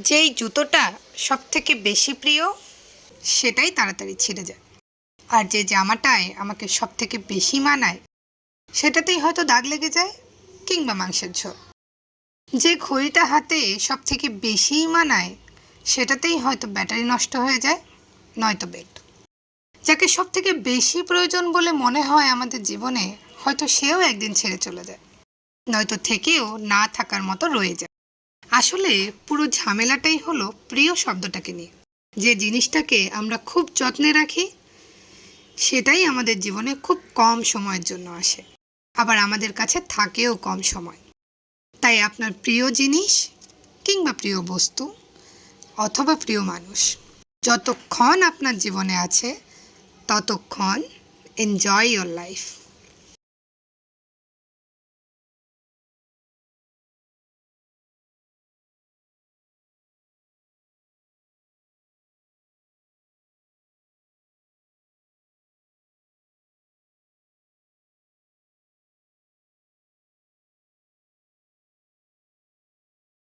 যেই জুতোটা সবথেকে বেশি প্রিয় সেটাই তাড়াতাড়ি ছিঁড়ে যায়, আর যে জামাটায় আমাকে সবথেকে বেশি মানায় সেটাতেই হয়তো দাগ লেগে যায় কিংবা মাংসের ঝোল। যে ঘড়িটা হাতে সবথেকে বেশিই মানায় সেটাতেই হয়তো ব্যাটারি নষ্ট হয়ে যায়, নয়তো বেল্ট। যাকে সবথেকে বেশি প্রয়োজন বলে মনে হয় আমাদের জীবনে, হয়তো সেও একদিন ছেড়ে চলে যায়, নয়তো থেকেও না থাকার মতো রয়ে যায়। আসলে পুরো ঝামেলাটাই হলো প্রিয় শব্দটাকে নিয়ে। যে জিনিসটাকে আমরা খুব যত্নে রাখি সেটাই আমাদের জীবনে খুব কম সময়ের জন্য আসে, আবার আমাদের কাছে থাকেও কম সময়। তাই আপনার প্রিয় জিনিস কিংবা প্রিয় বস্তু অথবা প্রিয় মানুষ যতক্ষণ আপনার জীবনে আছে ততক্ষণ এনজয় ইয়োর লাইফ।